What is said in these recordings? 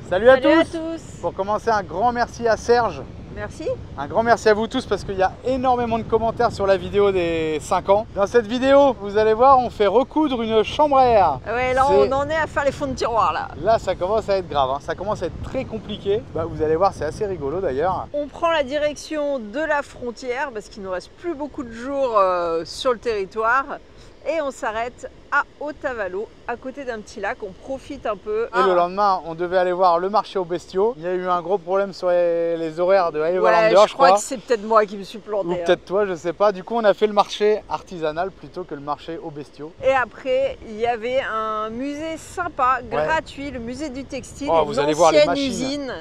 Salut à Salut tous. à tous. Pour commencer, un grand merci à Serge. Merci. Un grand merci à vous tous parce qu'il y a énormément de commentaires sur la vidéo des 5 ans. Dans cette vidéo, vous allez voir, on fait recoudre une chambre à air. Ouais, là on en est à faire les fonds de tiroir là. Là, ça commence à être grave, hein. Ça commence à être très compliqué. Vous allez voir, c'est assez rigolo d'ailleurs. On prend la direction de la frontière parce qu'il nous reste plus beaucoup de jours sur le territoire. Et on s'arrête à Otavalo, à côté d'un petit lac. On profite un peu. Et le lendemain, on devait aller voir le marché aux bestiaux. Il y a eu un gros problème sur les horaires de Highlanders, je crois que c'est peut-être moi qui me suis planté. Ou peut-être toi, je sais pas. Du coup, on a fait le marché artisanal plutôt que le marché aux bestiaux. Et après, il y avait un musée sympa, gratuit, le musée du textile. Oh, vous allez voir les machines. Usine.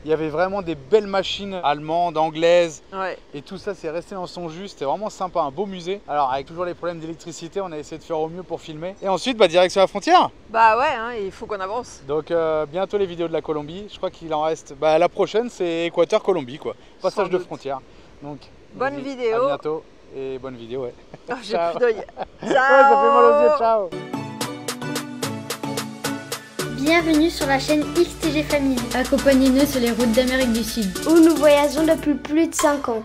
Il y avait vraiment des belles machines allemandes, anglaises. Ouais. Et tout ça, c'est resté dans son jus. C'était vraiment sympa, un beau musée. Alors, avec toujours les problèmes d'électricité, on a essayé de faire au mieux pour filmer. Et ensuite, direction la frontière. Bah ouais, hein, il faut qu'on avance. Donc, bientôt les vidéos de la Colombie. Je crois qu'il en reste. La prochaine, c'est Équateur-Colombie, quoi. Passage de frontière. Donc, bonne vidéo. À bientôt. Et bonne vidéo, ouais. Oh, j'ai plus d'œil. Ciao. Ouais, ça fait mal aux yeux. Ciao. Bienvenue sur la chaîne XTG Family. Accompagnez-nous sur les routes d'Amérique du Sud, où nous voyageons depuis plus de 5 ans.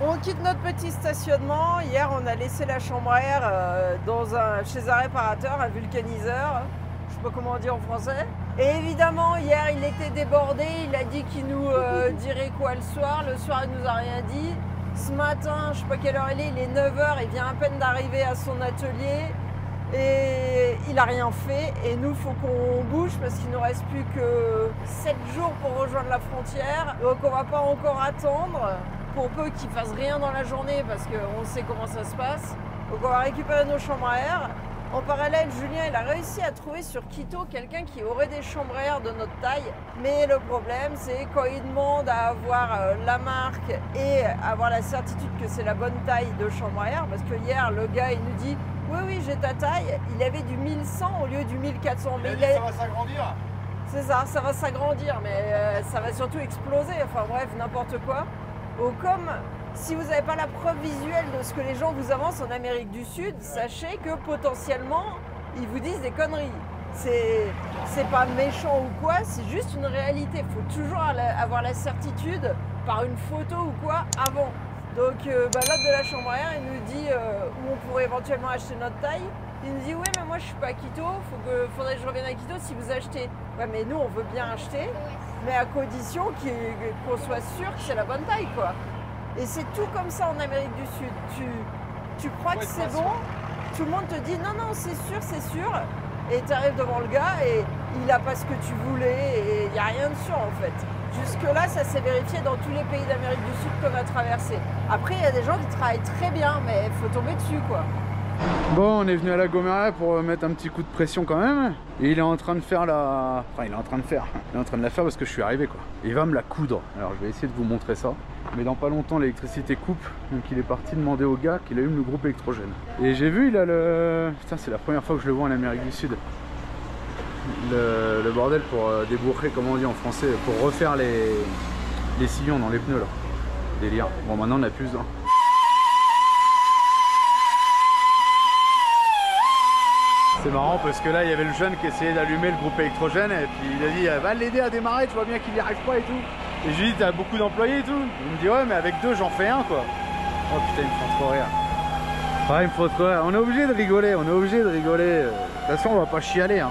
On quitte notre petit stationnement. Hier, on a laissé la chambre à air chez un réparateur, un vulcaniseur. Je ne sais pas comment dire en français. Et évidemment, hier, il était débordé. Il a dit qu'il nous dirait quoi le soir. Le soir, il nous a rien dit. Ce matin, je ne sais pas quelle heure il est 9 h. Il vient à peine d'arriver à son atelier. Et il n'a rien fait. Et nous, il faut qu'on bouge parce qu'il ne nous reste plus que 7 jours pour rejoindre la frontière. Donc, on ne va pas encore attendre. Pour peu qu'ils fassent rien dans la journée parce qu'on sait comment ça se passe. Donc on va récupérer nos chambres à air. En parallèle, Julien il a réussi à trouver sur Quito quelqu'un qui aurait des chambres à air de notre taille. Mais le problème c'est quand il demande à avoir la marque et avoir la certitude que c'est la bonne taille de chambre à air. Parce que hier le gars il nous dit oui j'ai ta taille. Il avait du 1100 au lieu du 1400. Mais ça va s'agrandir. C'est ça va s'agrandir mais ça va surtout exploser. Enfin bref, n'importe quoi. Ou comme si vous n'avez pas la preuve visuelle de ce que les gens vous avancent en Amérique du Sud, sachez que potentiellement, ils vous disent des conneries. C'est pas méchant ou quoi, c'est juste une réalité. Il faut toujours avoir la certitude par une photo ou quoi avant. Donc l'autre de la chambre à air, il nous dit où on pourrait éventuellement acheter notre taille. Il nous dit oui mais moi je suis pas à Quito, faudrait que je revienne à Quito si vous achetez. Ouais mais nous on veut bien acheter, mais à condition qu'on soit sûr que c'est la bonne taille quoi. Et c'est tout comme ça en Amérique du Sud. Tu crois que c'est bon, tout le monde te dit non c'est sûr. Et tu arrives devant le gars et il n'a pas ce que tu voulais et il n'y a rien de sûr en fait. Jusque là ça s'est vérifié dans tous les pays d'Amérique du Sud qu'on a traversé. Après il y a des gens qui travaillent très bien mais il faut tomber dessus quoi. Bon, on est venu à la Gomera pour mettre un petit coup de pression quand même. Et il est en train de faire la... Enfin, il est en train de la faire parce que je suis arrivé quoi. Il va me la coudre. Alors je vais essayer de vous montrer ça. Mais dans pas longtemps l'électricité coupe. Donc il est parti demander au gars qu'il allume le groupe électrogène. Et j'ai vu, il a le... Putain, c'est la première fois que je le vois en Amérique du Sud. Le bordel pour débourrer, comme on dit en français, pour refaire les sillons dans les pneus là. Délire. Bon, maintenant on a plus hein. C'est marrant parce que là il y avait le jeune qui essayait d'allumer le groupe électrogène et puis il a dit va l'aider à démarrer, tu vois bien qu'il n'y arrive pas et tout. Et je lui dis t'as beaucoup d'employés et tout. Il me dit ouais mais avec 2 j'en fais un quoi. Oh putain il me fait trop rire. Ah il me faut trop rire. On est obligé de rigoler, De toute façon on va pas chialer hein.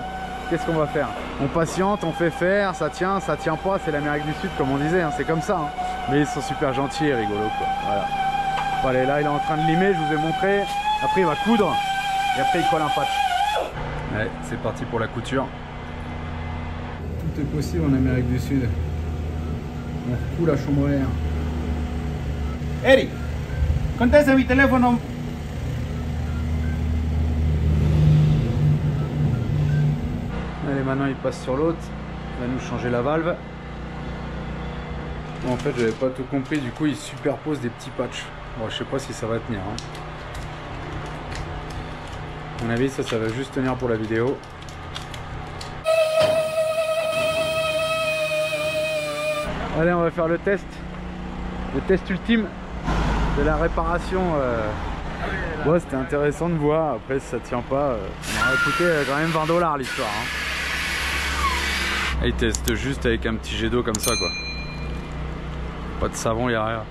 Qu'est-ce qu'on va faire? On patiente, on fait faire, ça tient pas, c'est l'Amérique du Sud comme on disait, hein. C'est comme ça hein. Mais ils sont super gentils et rigolos quoi. Voilà. Bon, allez là il est en train de limer, je vous ai montré. Après il va coudre et après il colle un patch. Ouais, c'est parti pour la couture. Tout est possible en Amérique du Sud. On recoule la chambre à air. Eric, contesta mi telefono. Allez, maintenant il passe sur l'autre. Il va nous changer la valve. En fait, j'avais pas tout compris, du coup, il superpose des petits patchs. Bon, je sais pas si ça va tenir. Hein. À mon avis, ça va juste tenir pour la vidéo. Allez, on va faire le test ultime de la réparation. Ouais, c'était intéressant de voir. Après, si ça tient pas, ça m'aurait coûté quand même 20 $ l'histoire. Hein. Il teste juste avec un petit jet d'eau comme ça, quoi. Pas de savon, il n'y a rien.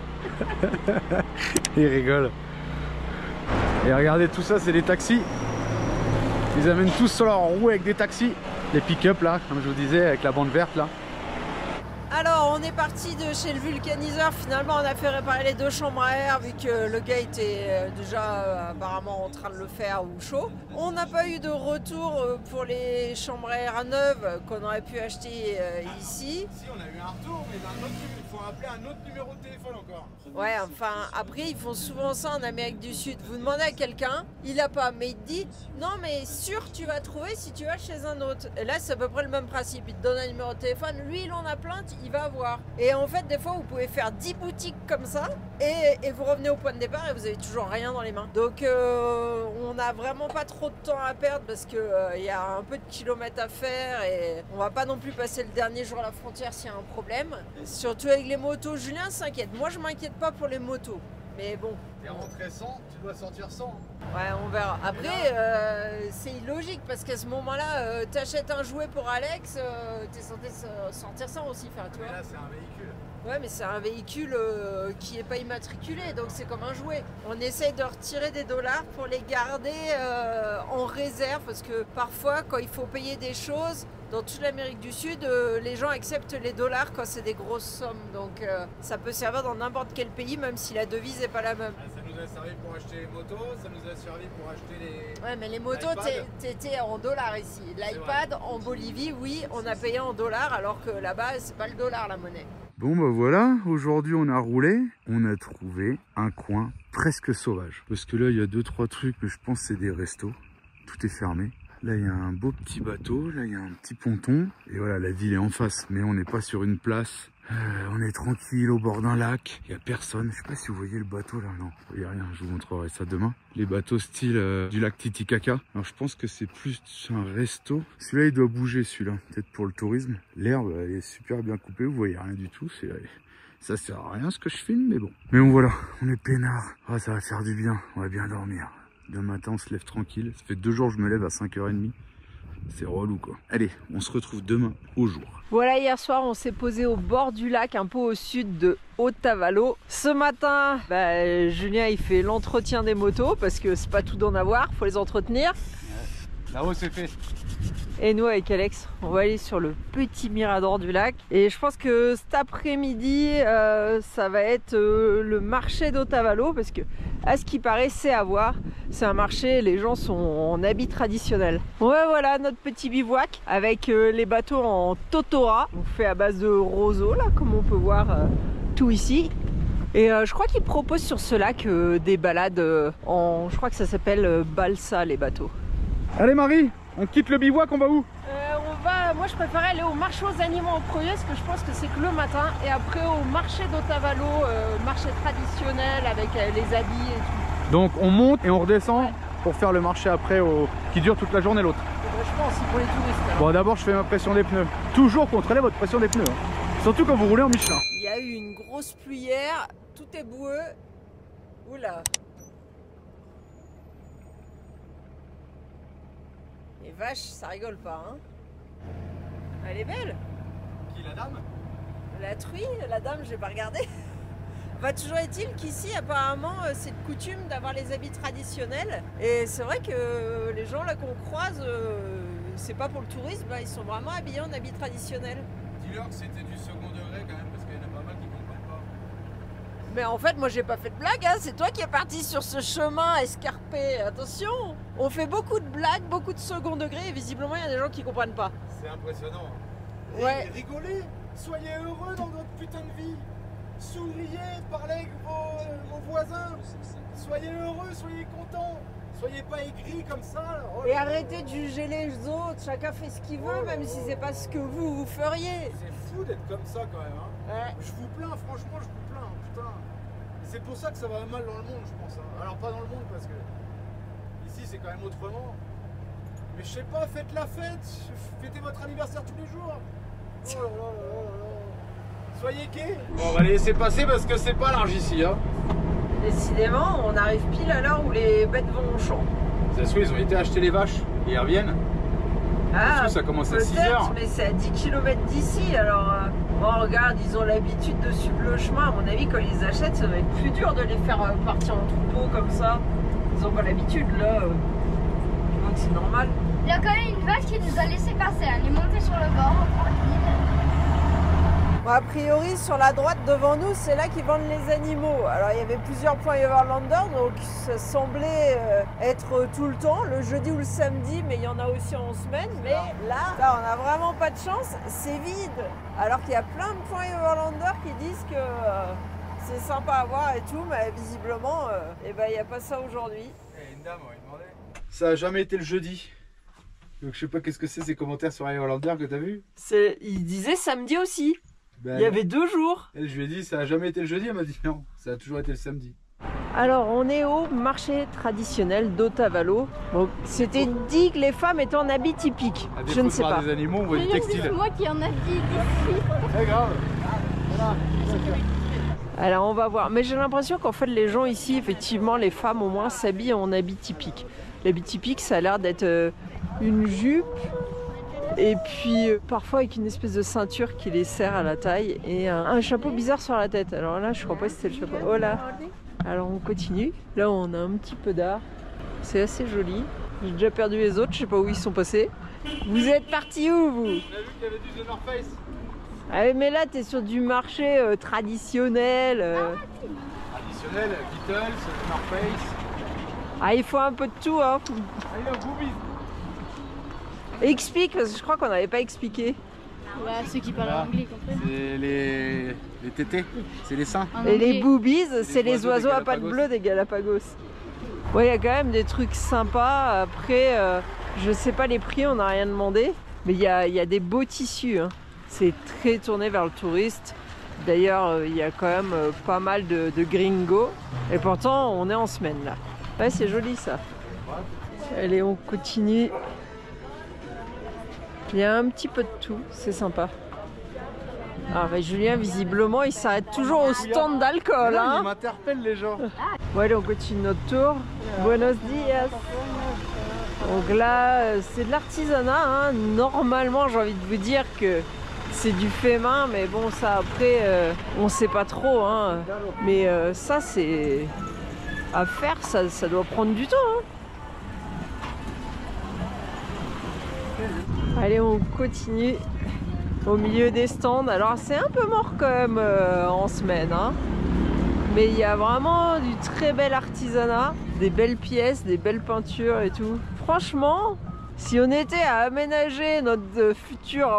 Il rigole. Et regardez, tout ça, c'est des taxis. Ils amènent tous sur leur roue avec des taxis. Les pick-up là, comme je vous disais, avec la bande verte là. Alors, on est parti de chez le vulcaniseur. Finalement, on a fait réparer les 2 chambres à air vu que le gars était déjà apparemment en train de le faire ou chaud. On n'a pas eu de retour pour les chambres à air à neuves qu'on aurait pu acheter ici. Si, on a eu un retour, mais d'un autre, il faut appeler un autre numéro de téléphone encore. Ouais, enfin, après, ils font souvent ça en Amérique du Sud. Vous demandez à quelqu'un, il n'a pas, mais il te dit non, mais sûr, tu vas trouver si tu vas chez un autre. Et là, c'est à peu près le même principe. Il te donne un numéro de téléphone, lui, il en a plein, il va avoir. Et en fait, des fois, vous pouvez faire 10 boutiques comme ça et vous revenez au point de départ et vous avez toujours rien dans les mains. Donc, on n'a vraiment pas trop de temps à perdre parce qu'il y a un peu de kilomètres à faire et on va pas non plus passer le dernier jour à la frontière s'il y a un problème. Surtout avec les motos, Julien s'inquiète. Moi, je m'inquiète pas pour les motos. Mais bon. T'es rentré 100, tu dois sortir 100. Ouais, on verra. Après, c'est illogique parce qu'à ce moment-là, t'achètes un jouet pour Alex, t'es censé sortir 100 aussi. Enfin, tu vois. Mais là, c'est un véhicule. Ouais, mais c'est un véhicule qui n'est pas immatriculé, donc c'est comme un jouet. On essaye de retirer des dollars pour les garder en réserve parce que parfois, quand il faut payer des choses, dans toute l'Amérique du Sud, les gens acceptent les dollars quand c'est des grosses sommes. Donc ça peut servir dans n'importe quel pays, même si la devise n'est pas la même. Ça nous a servi pour acheter les motos, ça nous a servi pour acheter les... Ouais, mais les motos, t'étais en dollars ici. L'iPad, en Bolivie, oui, on a payé en dollars, alors que là-bas, c'est pas le dollar la monnaie. Bon bah voilà, aujourd'hui on a roulé, on a trouvé un coin presque sauvage. Parce que là il y a 2-3 trucs, mais je pense que c'est des restos. Tout est fermé. Là il y a un beau petit bateau, là il y a un petit ponton. Et voilà, la ville est en face, mais on n'est pas sur une place. On est tranquille au bord d'un lac, il n'y a personne. Je sais pas si vous voyez le bateau là, non, il n'y a rien, je vous montrerai ça demain. Les bateaux style du lac Titicaca. Alors je pense que c'est plus un resto. Celui-là il doit bouger, celui-là, peut-être pour le tourisme. L'herbe elle est super bien coupée, vous voyez rien du tout. Ça sert à rien ce que je filme, mais bon. Mais bon voilà, on est peinard. Ah, ça va faire du bien, on va bien dormir. Demain matin on se lève tranquille. Ça fait 2 jours que je me lève à 5h30. C'est relou quoi. Allez, on se retrouve demain au jour. Voilà, hier soir on s'est posé au bord du lac, un peu au sud de Otavalo. Ce matin, Julien il fait l'entretien des motos parce que c'est pas tout d'en avoir, faut les entretenir. Là-haut c'est fait. Et nous avec Alex, on va aller sur le petit mirador du lac. Et je pense que cet après-midi, ça va être le marché d'Otavalo parce que à ce qui paraît c'est à voir. C'est un marché, les gens sont en habits traditionnels. Ouais, voilà notre petit bivouac avec les bateaux en totora. On fait à base de roseaux là, comme on peut voir tout ici. Et je crois qu'ils proposent sur ce lac des balades je crois que ça s'appelle balsa les bateaux. Allez Marie, on quitte le bivouac, on va où? Moi je préférais aller au marché aux animaux en premier parce que je pense que c'est que le matin. Et après au marché d'Otavalo, marché traditionnel avec les habits et tout. Donc on monte et on redescend, ouais, pour faire le marché après qui dure toute la journée l'autre. Je pense pour les touristes. Alors. Bon d'abord je fais ma pression des pneus. Toujours contrôlez votre pression des pneus. Hein. Surtout quand vous roulez en Michelin. Il y a eu une grosse pluie hier, tout est boueux. Oula. Les vaches, ça rigole pas, hein. Elle est belle. Qui, la dame? La truie, la dame, j'ai pas regardé. Bah, toujours est-il qu'ici, apparemment, c'est de coutume d'avoir les habits traditionnels. Et c'est vrai que les gens là qu'on croise, c'est pas pour le tourisme, ils sont vraiment habillés en habits traditionnels. Dis-leur que c'était du second degré quand même, parce qu'il y en a pas mal qui comprennent pas. Mais en fait, moi j'ai pas fait de blague, hein. C'est toi qui es parti sur ce chemin escarpé. Attention, on fait beaucoup de blagues, beaucoup de second degré, et visiblement il y a des gens qui comprennent pas. C'est impressionnant. Ouais. Rigolez, soyez heureux dans votre putain de vie. Souriez, parlez avec vos voisins. Soyez heureux, soyez contents. Soyez pas aigris comme ça. Oh, et arrêtez de juger les autres, chacun fait ce qu'il veut, même si c'est pas ce que vous feriez. C'est fou d'être comme ça quand même. Hein. Ouais. Je vous plains, franchement, je vous plains. Putain. c'est pour ça que ça va mal dans le monde, je pense. Hein. Alors pas dans le monde parce que ici c'est quand même autrement. Mais je sais pas, faites la fête, fêtez votre anniversaire tous les jours. Oh là là là là là. Soyez gays. Bon, on va les laisser passer parce que c'est pas large ici. Hein. Décidément, on arrive pile à l'heure où les bêtes vont au champ. Ça se trouve, ils ont été acheter les vaches et ils reviennent. Ah, ça commence à 6 heures. Mais c'est à 10 km d'ici, alors bon, regarde, ils ont l'habitude de suivre le chemin. À mon avis, quand ils achètent, ça va être plus dur de les faire partir en troupeau comme ça. Ils ont pas l'habitude, là. Je vois que c'est normal. Il y a quand même une vache qui nous a laissé passer. Elle est montée sur le bord, tranquille. Bon, a priori, sur la droite devant nous, c'est là qu'ils vendent les animaux. Alors, il y avait plusieurs points Everlander, donc ça semblait être tout le temps, le jeudi ou le samedi, mais il y en a aussi en semaine. Mais là, on n'a vraiment pas de chance, c'est vide. Alors qu'il y a plein de points Everlander qui disent que c'est sympa à voir et tout, mais visiblement, il n'y a pas ça aujourd'hui. Une dame, on va lui demander. Ça a jamais été le jeudi. Donc je sais pas qu'est-ce que c'est ces commentaires sur Everlander que t'as vu. Il disait samedi aussi. Ben, il y avait 2 jours. Et je lui ai dit ça a jamais été le jeudi, elle m'a dit non, ça a toujours été le samedi. Alors on est au marché traditionnel d'Otavalo. Bon, c'était dit que les femmes étaient en habit typique. Je ne sais pas. Des animaux, on voit du textile. C'est moi qui en ai dit d'ici. C'est grave. Voilà. Alors on va voir. Mais j'ai l'impression qu'en fait les gens ici, effectivement, les femmes au moins s'habillent en habit typique. L'habit typique, ça a l'air d'être une jupe. Et puis parfois avec une espèce de ceinture qui les serre à la taille et un chapeau bizarre sur la tête. Alors là, je crois pas que c'était le chapeau. Oh là. Alors on continue. Là, on a un petit peu d'art. C'est assez joli. J'ai déjà perdu les autres. Je sais pas où ils sont passés. Vous êtes partis où, vous? On a vu qu'il y avait du The North Face. Ah mais là, t'es sur du marché traditionnel. Traditionnel, Beatles, The North Face. Ah, il faut un peu de tout, hein. Allez, boobies. Explique, parce que je crois qu'on n'avait pas expliqué. Bah, ceux qui parlent anglais comprennent. C'est les tétés, c'est les seins. Et les boobies, c'est les oiseaux à pattes bleues des Galapagos. Ouais, il y a quand même des trucs sympas. Après, je sais pas les prix, on n'a rien demandé. Mais il y a des beaux tissus. Hein. C'est très tourné vers le touriste. D'ailleurs, il y a quand même pas mal de gringos. Et pourtant, on est en semaine là. Ouais, c'est joli ça. Allez, on continue. Il y a un petit peu de tout, c'est sympa. Ah bah Julien, visiblement, il s'arrête toujours au stand d'alcool. Hein. Il m'interpelle les gens. Bon, allez, on continue notre tour. Buenos dias. Donc là, c'est de l'artisanat. Hein. Normalement, j'ai envie de vous dire que c'est du fait main, mais bon, ça après, on sait pas trop. Hein. Mais ça, c'est à faire, ça doit prendre du temps. Hein. Allez, on continue au milieu des stands. Alors c'est un peu mort quand même en semaine, hein. Mais il y a vraiment du très bel artisanat, des belles pièces, des belles peintures et tout. Franchement, si on était à aménager notre future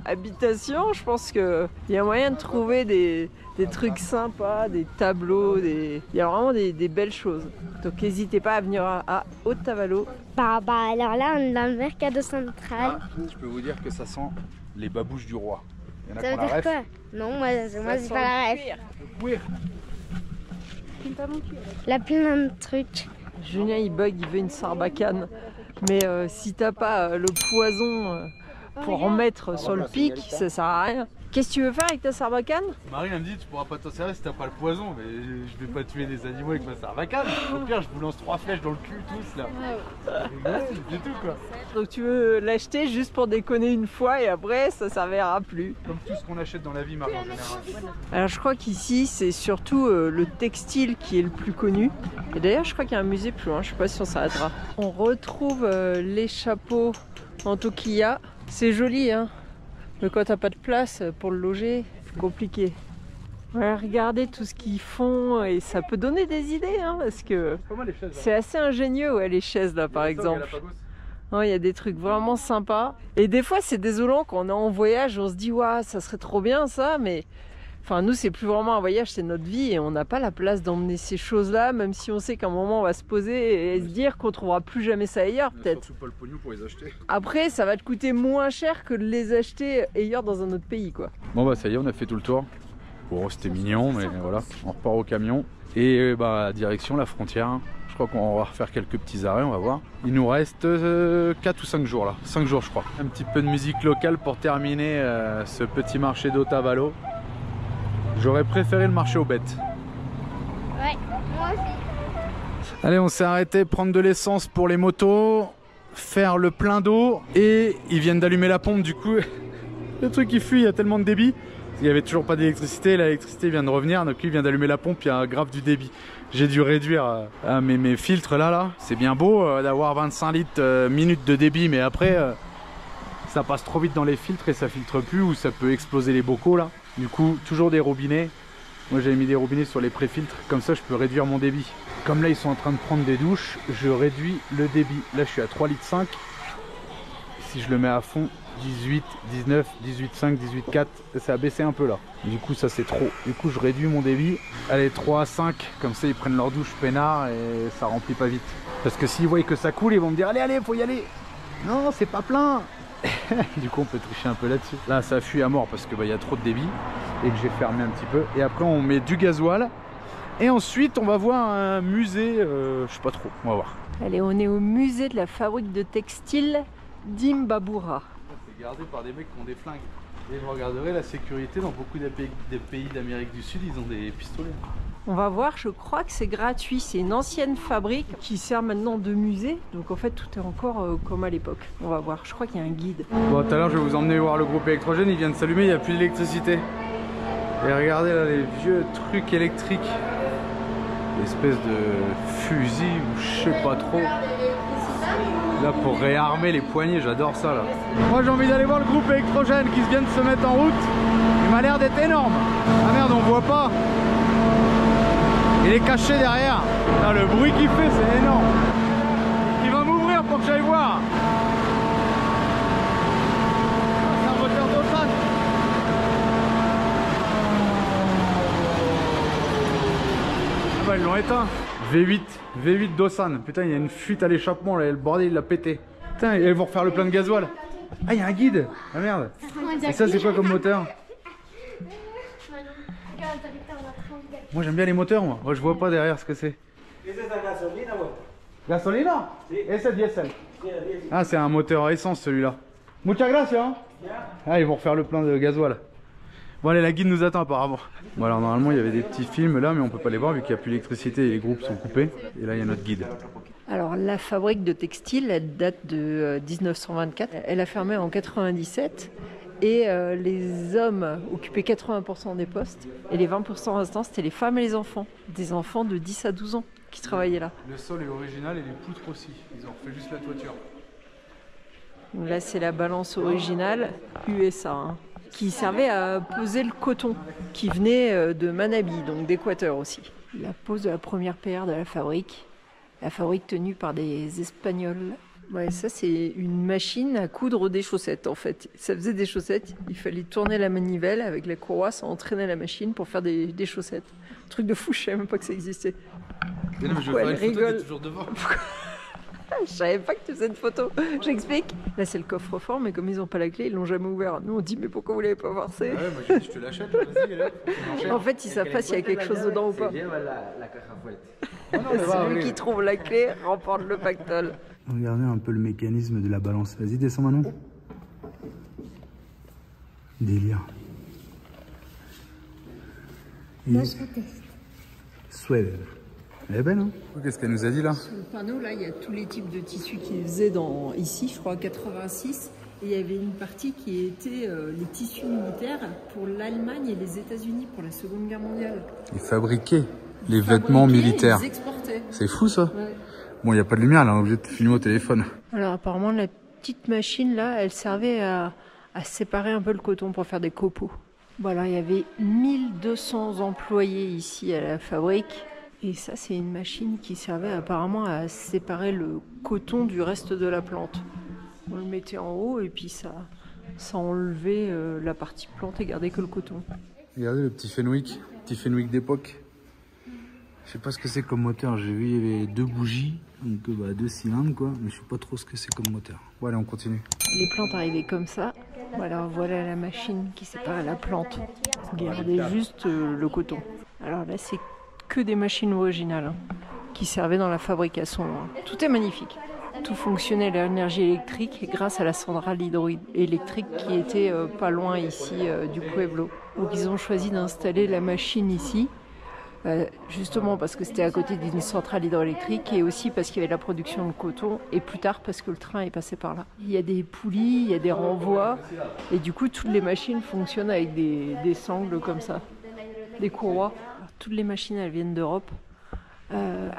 habitation, je pense qu'il y a moyen de trouver des trucs sympas, des tableaux, il y a vraiment des belles choses. Donc n'hésitez pas à venir à Otavalo. Bah alors là, on est dans le Mercado Central. Ah, je peux vous dire que ça sent les babouches du roi. Il y en a Ça qui veut ont la dire ref. quoi? Non, moi j'ai pas la ref. Oui. Il a plein de trucs. Julien il bug, il veut une sarbacane. Mais si t'as pas le poison pour en mettre sur le pic, ça sert à rien. Qu'est-ce que tu veux faire avec ta sarbacane? Marie elle me dit tu pourras pas t'en servir si t'as pas le poison, mais je vais pas tuer des animaux avec ma sarbacane. Au pire je vous lance 3 flèches dans le cul tous là. C'est tout quoi. Donc tu veux l'acheter juste pour déconner une fois et après ça servira plus. Comme tout ce qu'on achète dans la vie Marie en général. Alors je crois qu'ici c'est surtout le textile qui est le plus connu. Et d'ailleurs je crois qu'il y a un musée plus loin, je sais pas si on s'arrêtera. On retrouve les chapeaux en toquilla. C'est joli hein. Mais quand t'as pas de place pour le loger, c'est compliqué. Ouais, regardez tout ce qu'ils font et ça peut donner des idées hein, parce que c'est assez ingénieux ouais, les chaises là par exemple. Il y a des trucs vraiment sympas. Et des fois c'est désolant quand on est en voyage, on se dit ouais, ça serait trop bien ça, mais enfin nous c'est plus vraiment un voyage, c'est notre vie et on n'a pas la place d'emmener ces choses là, même si on sait qu'à un moment on va se poser et se dire qu'on trouvera plus jamais ça ailleurs peut-être. Surtout pas le pognon pour les acheter. Après ça va te coûter moins cher que de les acheter ailleurs dans un autre pays quoi. Bon bah ça y est, on a fait tout le tour. Bon, c'était mignon, mais voilà, on repart au camion. Et bah, direction la frontière. Je crois qu'on va refaire quelques petits arrêts, on va voir. Il nous reste 4 ou 5 jours là, 5 jours je crois. Un petit peu de musique locale pour terminer ce petit marché d'Otavalo. J'aurais préféré le marché aux bêtes. Ouais, moi aussi. Allez, on s'est arrêté prendre de l'essence pour les motos, faire le plein d'eau et ils viennent d'allumer la pompe. Du coup, le truc il fuit, il y a tellement de débit. Il n'y avait toujours pas d'électricité, l'électricité vient de revenir, donc il vient d'allumer la pompe, il y a grave du débit. J'ai dû réduire mes filtres là. C'est bien beau d'avoir 25 litres minutes de débit, mais après ça passe trop vite dans les filtres et ça filtre plus ou ça peut exploser les bocaux là. Du coup, toujours des robinets. Moi j'avais mis des robinets sur les pré-filtres, comme ça je peux réduire mon débit. Comme là ils sont en train de prendre des douches, je réduis le débit. Là je suis à 3,5 litres. Si je le mets à fond, 18, 19, 18,5, 18,4, ça a baissé un peu là. Du coup ça c'est trop. Du coup je réduis mon débit. Allez, 3 à 5, comme ça ils prennent leur douche peinard et ça remplit pas vite. Parce que s'ils voient que ça coule, ils vont me dire allez, allez, faut y aller. Non, c'est pas plein. Du coup on peut tricher un peu là-dessus. Là ça fuit à mort parce que y a trop de débit et que j'ai fermé un petit peu. Et après on met du gasoil. Et ensuite on va voir un musée, je sais pas trop, on va voir. Allez, on est au musée de la fabrique de textiles d'Imbabura. C'est gardé par des mecs qui ont des flingues. Et vous regarderez la sécurité dans beaucoup des pays d'Amérique du Sud, ils ont des pistolets. On va voir, je crois que c'est gratuit. C'est une ancienne fabrique qui sert maintenant de musée. Donc en fait tout est encore comme à l'époque. On va voir, je crois qu'il y a un guide. Bon, tout à l'heure je vais vous emmener voir le groupe électrogène, il vient de s'allumer, il n'y a plus d'électricité. Et regardez là les vieux trucs électriques. Espèce de fusil ou je sais pas trop. Là pour réarmer les poignées, j'adore ça là. Moi j'ai envie d'aller voir le groupe électrogène qui vient de se mettre en route. Il m'a l'air d'être énorme. Ah merde, on voit pas. Il est caché derrière. Ah, le bruit qu'il fait, c'est énorme. Il va m'ouvrir pour que j'aille voir. C'est un moteur d'Osan. Ah bah ils l'ont éteint. V8 d'Osan. Putain, il y a une fuite à l'échappement là, le bordel il l'a pété. Putain, ils vont refaire le plein de gasoil. Ah, il y a un guide. Ah merde. Et ça c'est quoi comme moteur? Moi j'aime bien les moteurs moi. Moi je vois pas derrière ce que c'est. Gasolina? Et c'est diesel. Ah, c'est un moteur à essence celui-là. Muchas gracias. Ah, ils vont refaire le plein de gasoil. Bon allez, la guide nous attend apparemment. Bon alors normalement il y avait des petits films là mais on peut pas les voir vu qu'il n'y a plus d'électricité et les groupes sont coupés. Et là il y a notre guide. Alors la fabrique de textile, elle date de 1924. Elle a fermé en 97. Et les hommes occupaient 80% des postes et les 20% restants c'était les femmes et les enfants. Des enfants de 10 à 12 ans qui travaillaient là. Le sol est original et les poutres aussi. Ils ont refait juste la toiture. Donc là c'est la balance originale USA hein, qui servait à peser le coton qui venait de Manabi, donc d'Équateur aussi. La pose de la première pierre de la fabrique tenue par des Espagnols. Ouais, ça c'est une machine à coudre des chaussettes en fait. Ça faisait des chaussettes, il fallait tourner la manivelle avec la courroie, ça entraînait la machine pour faire des chaussettes. Truc de fou, je savais même pas que ça existait. Mais non, mais je vais faire une photo, t'es toujours devant. Je savais pas que tu faisais une photo, j'explique. Là c'est le coffre-fort, mais comme ils ont pas la clé, ils l'ont jamais ouvert. Nous on dit mais pourquoi vous l'avez pas forcé? Ouais, moi j'ai dit je te l'achète, vas-y. En fait ils savent pas s'il y a quelque chose dedans ou pas. C'est Celui qui trouve la clé remporte le pactole. Regardez un peu le mécanisme de la balance. Vas-y, descends maintenant. Délire. Moi, je teste. Sweater. Elle est belle, hein? Qu'est-ce qu'elle nous a dit là? Sur le panneau, là, il y a tous les types de tissus qu'ils faisaient ici, je crois, 86. Et il y avait une partie qui était les tissus militaires pour l'Allemagne et les États-Unis pour la Seconde Guerre mondiale. Ils fabriquaient les vêtements militaires. Ils exportaient. C'est fou ça? Ouais. Bon, il n'y a pas de lumière là, on est obligé de filmer au téléphone. Alors apparemment, la petite machine là, elle servait à séparer un peu le coton pour faire des copeaux. Voilà, il y avait 1200 employés ici à la fabrique. Et ça, c'est une machine qui servait apparemment à séparer le coton du reste de la plante. On le mettait en haut et puis ça enlevait la partie plante et gardait que le coton. Regardez le petit Fenwick d'époque. Je sais pas ce que c'est comme moteur, j'ai vu il y avait 2 bougies, donc 2 cylindres quoi, mais je sais pas trop ce que c'est comme moteur. Bon allez, on continue. Les plantes arrivaient comme ça Voilà, voilà la machine qui sépare la plante. Regardez juste le coton. Alors là, c'est que des machines originales hein, qui servaient dans la fabrication. Hein. Tout est magnifique. Tout fonctionnait à l'énergie électrique grâce à la centrale hydroélectrique qui était pas loin ici du Pueblo. Donc ils ont choisi d'installer la machine ici, justement parce que c'était à côté d'une centrale hydroélectrique et aussi parce qu'il y avait la production de coton et plus tard parce que le train est passé par là. Il y a des poulies, il y a des renvois et du coup toutes les machines fonctionnent avec des sangles comme ça, des courroies. Alors, toutes les machines elles viennent d'Europe.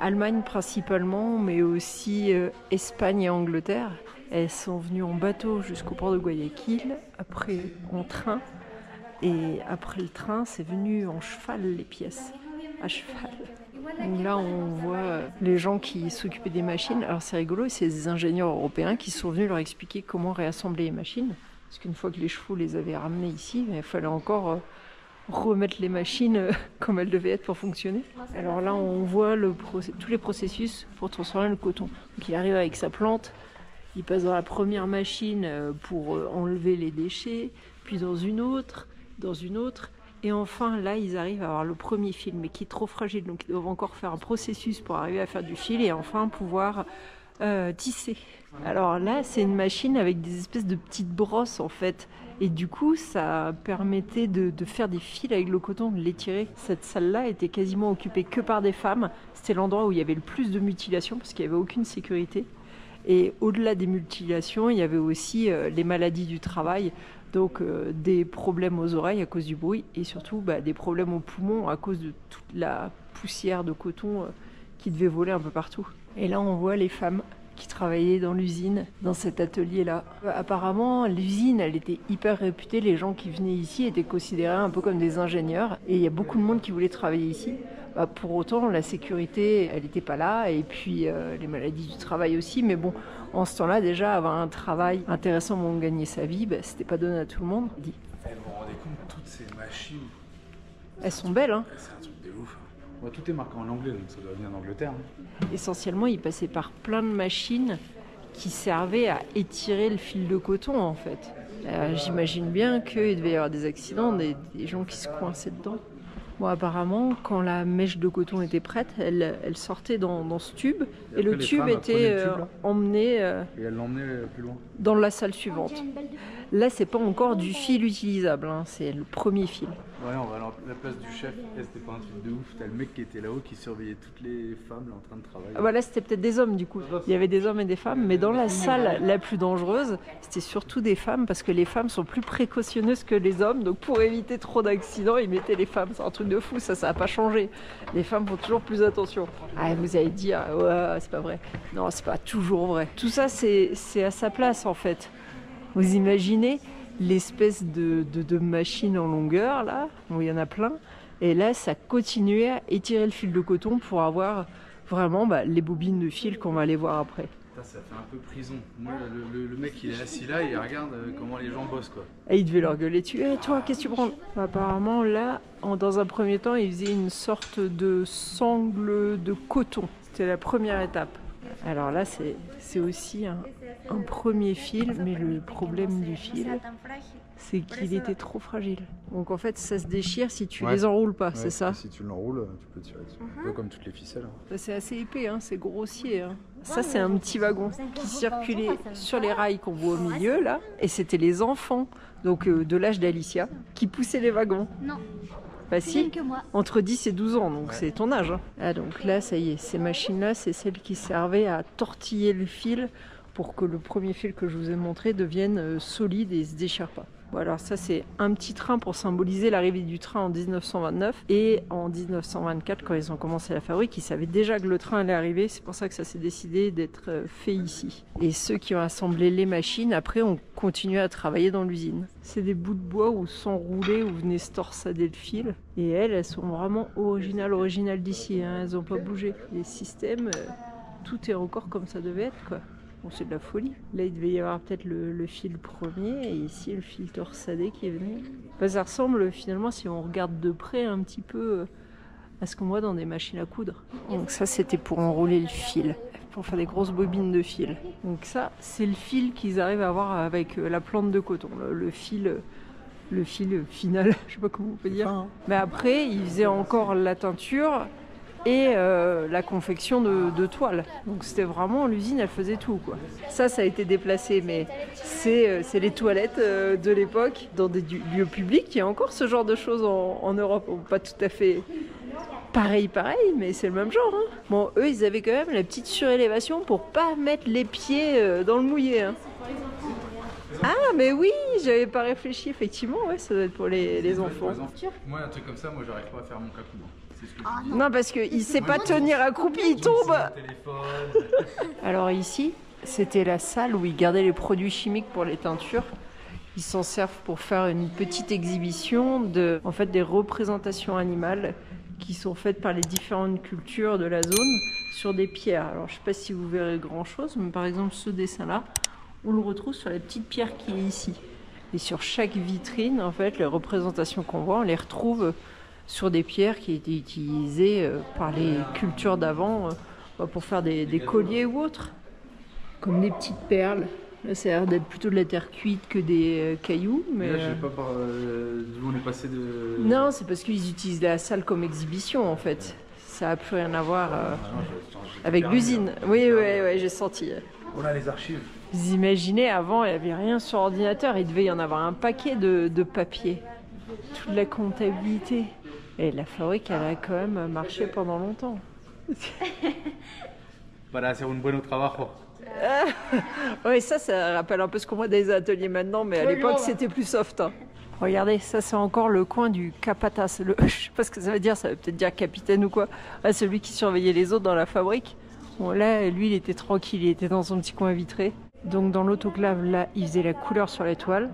Allemagne principalement, mais aussi Espagne et Angleterre. Elles sont venues en bateau jusqu'au port de Guayaquil, après en train, et après le train, c'est venu en cheval les pièces, à cheval. Donc là, on voit les gens qui s'occupaient des machines. Alors c'est rigolo, c'est des ingénieurs européens qui sont venus leur expliquer comment réassembler les machines, parce qu'une fois que les chevaux les avaient ramenés ici, il fallait encore remettre les machines comme elles devaient être pour fonctionner. Alors là, on voit tous les processus pour transformer le coton. Donc il arrive avec sa plante, il passe dans la première machine pour enlever les déchets, puis dans une autre, et enfin là, ils arrivent à avoir le premier fil, mais qui est trop fragile, donc ils doivent encore faire un processus pour arriver à faire du fil et enfin pouvoir tisser. Alors là, c'est une machine avec des espèces de petites brosses en fait. Et du coup, ça permettait de faire des fils avec le coton, de l'étirer. Cette salle-là était quasiment occupée que par des femmes. C'était l'endroit où il y avait le plus de mutilations parce qu'il n'y avait aucune sécurité. Et au-delà des mutilations, il y avait aussi les maladies du travail. Donc des problèmes aux oreilles à cause du bruit et surtout des problèmes aux poumons à cause de toute la poussière de coton qui devait voler un peu partout. Et là, on voit les femmes qui travaillaient dans l'usine, dans cet atelier-là. Apparemment, l'usine, elle était hyper réputée. Les gens qui venaient ici étaient considérés un peu comme des ingénieurs. Et il y a beaucoup de monde qui voulait travailler ici. Pour autant, la sécurité, elle n'était pas là. Et puis, les maladies du travail aussi. Mais bon, en ce temps-là, déjà, avoir un travail intéressant pour gagner sa vie, c'était pas donné à tout le monde. Vous vous rendez compte, toutes ces machines... Elles sont belles, hein. C'est un truc de ouf. Ouais, tout est marqué en anglais, donc ça doit venir d'Angleterre. Hein. Essentiellement, ils passaient par plein de machines qui servaient à étirer le fil de coton, en fait. J'imagine bien qu'il devait y avoir des accidents, des gens qui se coinçaient dedans. Bon, apparemment, quand la mèche de coton était prête, elle sortait dans ce tube, et le tube était emmené et elle l'emmenait plus loin. Dans la salle suivante. Là, c'est pas encore du fil utilisable, hein, c'est le premier fil. Ouais, on va à la place du chef. Là, c'était pas un truc de ouf. T'as le mec qui était là-haut qui surveillait toutes les femmes là, en train de travailler. Ah bah là, c'était peut-être des hommes du coup. Il y avait des hommes et des femmes, mais dans la salle la plus dangereuse, c'était surtout des femmes parce que les femmes sont plus précautionneuses que les hommes. Donc pour éviter trop d'accidents, ils mettaient les femmes. C'est un truc de fou, ça n'a pas changé. Les femmes font toujours plus attention. Ah, vous allez dire, ouais, c'est pas vrai. Non, c'est pas toujours vrai. Tout ça, c'est à sa place en fait. Vous imaginez l'espèce de machine en longueur, là, où il y en a plein. Et là, ça continuait à étirer le fil de coton pour avoir vraiment les bobines de fil qu'on va aller voir après. Ça fait un peu prison. Moi, le mec, il est assis là, il regarde comment les gens bossent, quoi. Et il devait leur gueuler dessus. « toi, qu'est-ce que tu prends ?» Apparemment, là, dans un premier temps, il faisait une sorte de sangle de coton. C'était la première étape. Alors là, c'est aussi un premier fil, mais le problème du fil, c'est qu'il était trop fragile. Donc en fait, ça se déchire si tu les enroules pas, c'est ça? Si tu l'enroules, tu peux tirer dessus. Un peu comme toutes les ficelles. Hein. C'est assez épais, hein, c'est grossier. Hein. Ça, c'est un petit wagon qui circulait sur les rails qu'on voit au milieu, là. Et c'était les enfants, donc de l'âge d'Alicia, qui poussaient les wagons. Non. Bah si, entre 10 et 12 ans, donc c'est ton âge. Hein. Ah donc là, ça y est, ces machines-là, c'est celles qui servaient à tortiller le fil pour que le premier fil que je vous ai montré devienne solide et ne se déchire pas. Bon, alors ça, c'est un petit train pour symboliser l'arrivée du train en 1929. Et en 1924, quand ils ont commencé la fabrique, ils savaient déjà que le train allait arriver. C'est pour ça que ça s'est décidé d'être fait ici. Et ceux qui ont assemblé les machines, après, ont continué à travailler dans l'usine. C'est des bouts de bois où s'enrouler, où venait se torsader le fil. Et elles sont vraiment originales d'ici. Hein. Elles n'ont pas bougé. Les systèmes, tout est encore comme ça devait être, quoi. Bon, c'est de la folie. Là, il devait y avoir peut-être le fil premier et ici le fil torsadé qui est venu. Ça ressemble finalement, si on regarde de près, un petit peu à ce qu'on voit dans des machines à coudre. Donc ça, c'était pour enrouler le fil. pour faire des grosses bobines de fil. Donc ça, c'est le fil qu'ils arrivent à avoir avec la plante de coton, le fil final, je sais pas comment on peut dire. Mais après, ils faisaient encore la teinture et la confection de toile. Donc c'était vraiment, l'usine, elle faisait tout, quoi. Ça a été déplacé, mais c'est les toilettes de l'époque dans des lieux publics. Il y a encore ce genre de choses en Europe. Bon, pas tout à fait pareil, mais c'est le même genre. Hein. Bon, eux, ils avaient quand même la petite surélévation pour pas mettre les pieds dans le mouillé. Hein. Ah, mais oui, j'avais pas réfléchi, effectivement, ouais, ça doit être pour les enfants. Moi, un truc comme ça, moi, j'arrive pas à faire mon cacou. Non, parce qu'il sait pas tenir accroupi, il tombe. Alors ici, c'était la salle où ils gardaient les produits chimiques pour les teintures. Ils s'en servent pour faire une petite exhibition en fait, des représentations animales qui sont faites par les différentes cultures de la zone sur des pierres. Alors je sais pas si vous verrez grand chose, mais par exemple ce dessin-là, on le retrouve sur la petite pierre qui est ici. Et sur chaque vitrine, en fait, les représentations qu'on voit, on les retrouve sur des pierres qui étaient utilisées par les cultures d'avant pour faire des colliers ou autres. Comme des petites perles. Là, ça a l'air d'être plutôt de la terre cuite que des cailloux. Mais là, je sais pas d'où on est passé de... Non, c'est parce qu'ils utilisent la salle comme exhibition, en fait. Ça n'a plus rien à voir avec l'usine. Oui, j'ai senti. On a les archives. Vous imaginez, avant, il n'y avait rien sur ordinateur. Il devait y en avoir un paquet de papier. Toute la comptabilité. Et la fabrique, elle a quand même marché pendant longtemps. Para hacer un buen trabajo. Oui, ça rappelle un peu ce qu'on voit dans les ateliers maintenant, mais à l'époque, c'était plus soft. Hein. Regardez, ça, c'est encore le coin du capatas. Je sais pas ce que ça veut dire, ça veut peut-être dire capitaine ou quoi. Là, celui qui surveillait les autres dans la fabrique. Bon, là, lui, il était tranquille, il était dans son petit coin vitré. Donc, dans l'autoclave, là, il faisait la couleur sur la toile.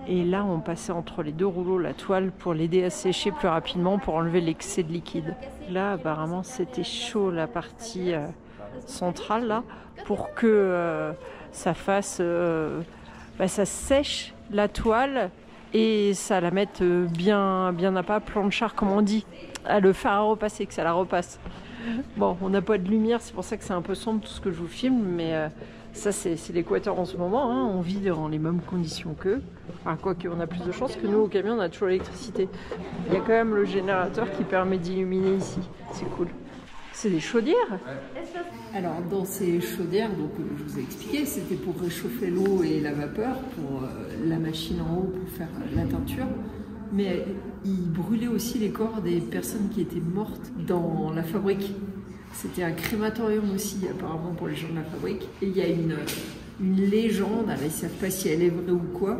Et là, on passait entre les deux rouleaux la toile pour l'aider à sécher plus rapidement pour enlever l'excès de liquide. Là, apparemment, c'était chaud la partie centrale, là, pour que ça fasse... ça sèche la toile et ça la mette bien à pas, planchard, comme on dit. À le faire à repasser, que ça la repasse. Bon, on n'a pas de lumière, c'est pour ça que c'est un peu sombre tout ce que je vous filme, mais... ça, c'est l'Équateur en ce moment, hein. On vit dans les mêmes conditions qu'eux. Enfin, quoique, on a plus de chance que nous, au camion, on a toujours l'électricité. Il y a quand même le générateur qui permet d'illuminer ici. C'est cool. C'est des chaudières. Alors, dans ces chaudières, donc, je vous ai expliqué, c'était pour réchauffer l'eau et la vapeur, pour la machine en haut pour faire la teinture. Mais ils brûlaient aussi les corps des personnes qui étaient mortes dans la fabrique. C'était un crématorium aussi, apparemment, pour les gens de la fabrique. Et il y a une légende, alors ils ne savent pas si elle est vraie ou quoi,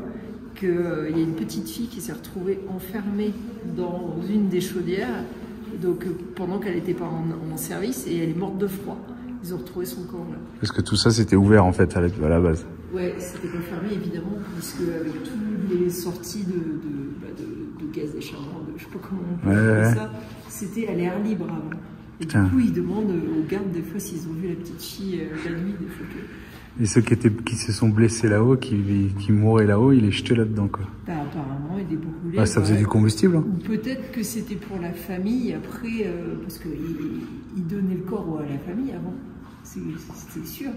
qu'il y a une petite fille qui s'est retrouvée enfermée dans une des chaudières, donc, pendant qu'elle n'était pas en service, et elle est morte de froid. Ils ont retrouvé son corps là. Parce que tout ça, c'était ouvert, en fait, à la base. Ouais, c'était pas fermé, évidemment, puisque avec toutes les sorties de gaz d'échappement, je sais pas comment on peut appeler ça, c'était à l'air libre avant. Et du coup, ils demandent aux gardes des fois s'ils ont vu la petite fille la nuit, des photos. Et ceux qui se sont blessés là-haut, qui mouraient là-haut, ils les jetaient là-dedans, quoi. Bah, apparemment, ils les brûlaient. Bah, ça faisait du combustible. Hein. Ou peut-être que c'était pour la famille après, parce qu'ils donnaient le corps à la famille avant. C'est sûr.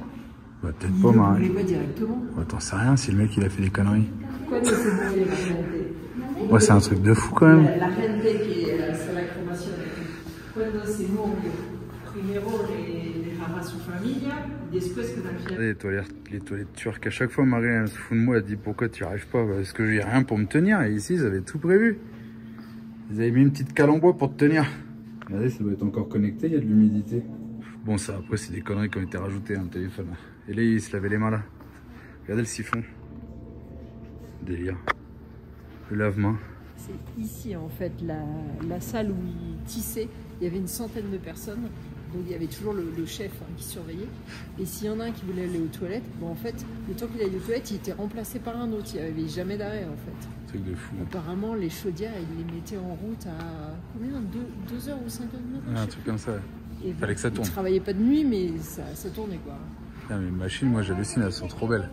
Bah, peut-être pas, Marie. Ils ne brûlaient pas directement. Bah, t'en sais rien si le mec il a fait des conneries. Quoi, mais c'est bon, il y a la gente. Ouais, c'est un truc de fou quand même. La gente qui est la sala cremación. Cuando se muere, primero les ramas su familia, después que la familia... Les toilettes turques, à chaque fois Marie elle se fout de moi, elle dit pourquoi tu n'y arrives pas, parce que j'ai rien pour me tenir, et ici ils avaient tout prévu. Ils avaient mis une petite cale en bois pour te tenir. Regardez, ça doit être encore connecté, il y a de l'humidité. Bon, ça après c'est des conneries qui ont été rajoutées à un téléphone. Et là il se lavait les mains là. Regardez le siphon. Délire. Le lave-main. C'est ici en fait la salle où ils tissaient. Il y avait une centaine de personnes, donc il y avait toujours le chef qui surveillait. Et s'il y en a un qui voulait aller aux toilettes, bon en fait, le temps qu'il allait aux toilettes, il était remplacé par un autre. Il n'y avait jamais d'arrêt en fait. Truc de fou. Apparemment, les chaudières, ils les mettaient en route à combien 2 heures ou 5 heures du matin. Un truc comme ça. Et fallait que ça tourne. Ils ne travaillaient pas de nuit, mais ça tournait quoi. Ah, mais les machines, moi j'hallucine, elles sont trop belles.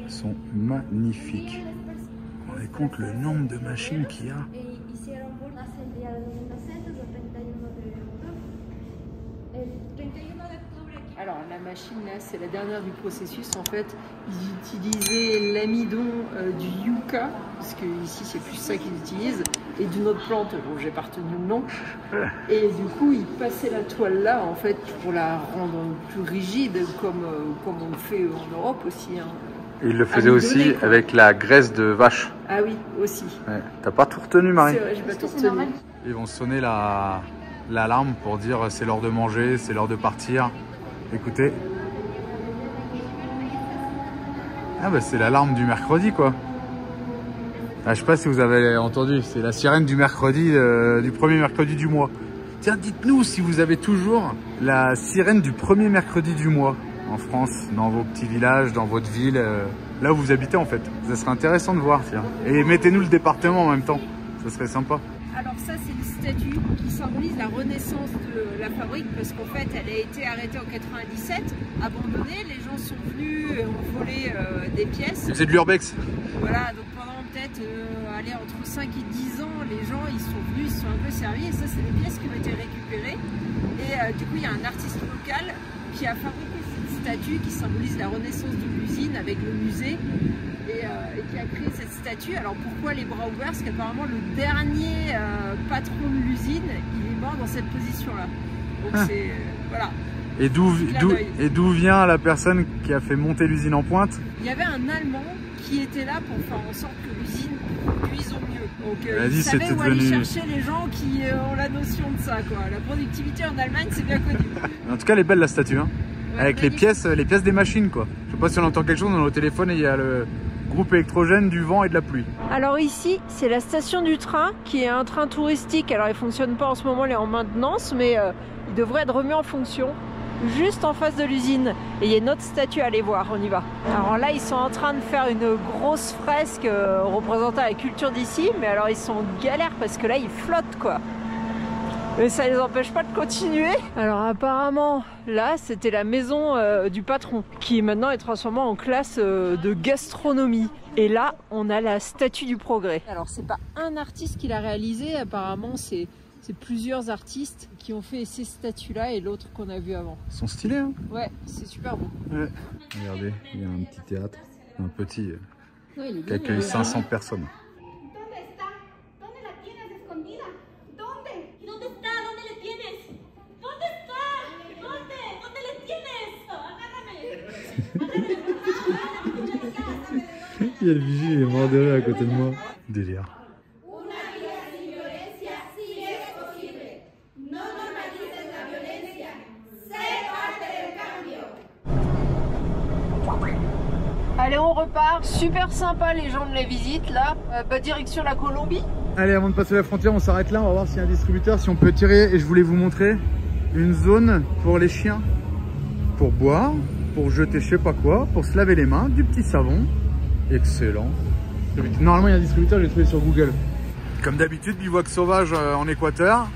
Elles sont magnifiques. Vous vous rendez compte le nombre de machines qu'il y a? machine là, c'est la dernière du processus. En fait, ils utilisaient l'amidon du yucca, parce que ici c'est plus ça qu'ils utilisent, et d'une autre plante dont j'ai pas retenu le nom. Et du coup, ils passaient la toile là en fait pour la rendre plus rigide, comme on le fait en Europe aussi. Hein. Et ils le faisaient aussi avec la graisse de vache. Ah oui, aussi. Ouais. T'as pas tout retenu, Marie? C'est vrai, j'ai pas tout retenu. Ils vont sonner l'alarme pour dire c'est l'heure de manger, c'est l'heure de partir. Écoutez. Ah bah c'est l'alarme du mercredi quoi. Ah, je sais pas si vous avez entendu, c'est la sirène du mercredi, du premier mercredi du mois. Tiens, dites-nous si vous avez toujours la sirène du premier mercredi du mois en France, dans vos petits villages, dans votre ville, là où vous habitez en fait. Ça serait intéressant de voir, tiens. Et mettez-nous le département en même temps, ça serait sympa. Alors ça c'est une statue qui symbolise la renaissance de la fabrique parce qu'en fait elle a été arrêtée en 97, abandonnée, les gens sont venus, ont volé des pièces. Ils faisaient de l'urbex. Voilà, donc pendant peut-être entre 5 et 10 ans, les gens ils sont venus, ils se sont un peu servis et ça c'est des pièces qui ont été récupérées. Et du coup il y a un artiste local qui a fabriqué cette statue qui symbolise la renaissance de l'usine avec le musée. Et qui a créé cette statue. Alors pourquoi les bras ouverts? Parce qu'apparemment le dernier patron de l'usine, il est mort dans cette position-là. Donc c'est voilà. Et d'où vient la personne qui a fait monter l'usine en pointe? Il y avait un Allemand qui était là pour faire en sorte que l'usine produise au mieux. Donc il savait où aller chercher les gens qui ont la notion de ça, quoi. La productivité en Allemagne, c'est bien connu. En tout cas, elle est belle la statue, hein. Ouais, avec les pièces des machines, quoi. Je sais pas si on entend quelque chose dans nos téléphones et il y a le groupe électrogène du vent et de la pluie. Alors ici, c'est la station du train qui est un train touristique. Alors il fonctionne pas en ce moment, il est en maintenance, mais il devrait être remis en fonction. Juste en face de l'usine. Et il y a une autre statue à aller voir, on y va. Alors là, ils sont en train de faire une grosse fresque représentant la culture d'ici, mais alors ils sont en galère parce que là, ils flottent, quoi. Mais ça les empêche pas de continuer. Alors apparemment, là, c'était la maison du patron, qui maintenant est transformée en classe de gastronomie. Et là, on a la statue du progrès. Alors c'est pas un artiste qui l'a réalisé, apparemment c'est plusieurs artistes qui ont fait ces statues-là et l'autre qu'on a vu avant. Ils sont stylés, hein? Ouais, c'est super beau. Ouais. Regardez, il y a un petit théâtre, un petit, ouais, qui accueille 500 personnes. Il y a le vigile, il est mort de rire à côté de moi. Délire. Allez, on repart. Super sympa les gens de la visite là. Direction la Colombie. Allez, avant de passer la frontière, on s'arrête là. On va voir s'il y a un distributeur, si on peut tirer. Et je voulais vous montrer une zone pour les chiens. Pour boire, pour jeter je sais pas quoi, pour se laver les mains, du petit savon. Excellent. Normalement, il y a un distributeur, j'ai trouvé sur Google. Comme d'habitude, bivouac sauvage en Équateur.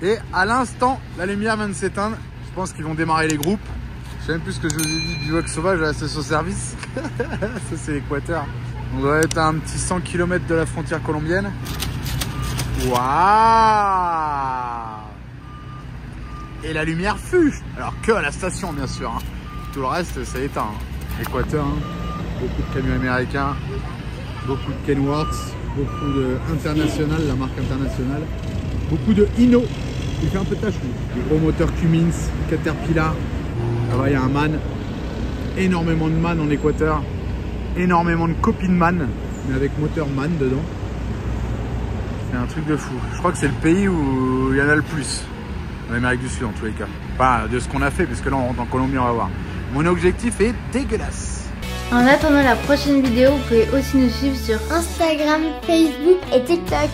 Et à l'instant, la lumière vient de s'éteindre. Je pense qu'ils vont démarrer les groupes. Je sais même plus ce que je vous ai dit, bivouac sauvage à la station-service. Ça, c'est l'Équateur. On doit être à un petit 100 km de la frontière colombienne. Waouh! Et la lumière fut. Alors que à la station, bien sûr. Hein. Tout le reste, ça éteint. Hein. Équateur, hein. Beaucoup de camions américains, beaucoup de Kenworth, beaucoup de International, la marque internationale. Beaucoup de Hino. Il fait un peu de tâche, lui. Des gros moteurs Cummins, Caterpillar. Là-bas, il y a un MAN. Énormément de MAN en Équateur. Énormément de copines MAN, mais avec moteur MAN dedans. C'est un truc de fou. Je crois que c'est le pays où il y en a le plus. En Amérique du Sud, en tous les cas. Pas de ce qu'on a fait, parce que là, on rentre en Colombie, on va voir. Mon objectif est dégueulasse. En attendant la prochaine vidéo, vous pouvez aussi nous suivre sur Instagram, Facebook et TikTok.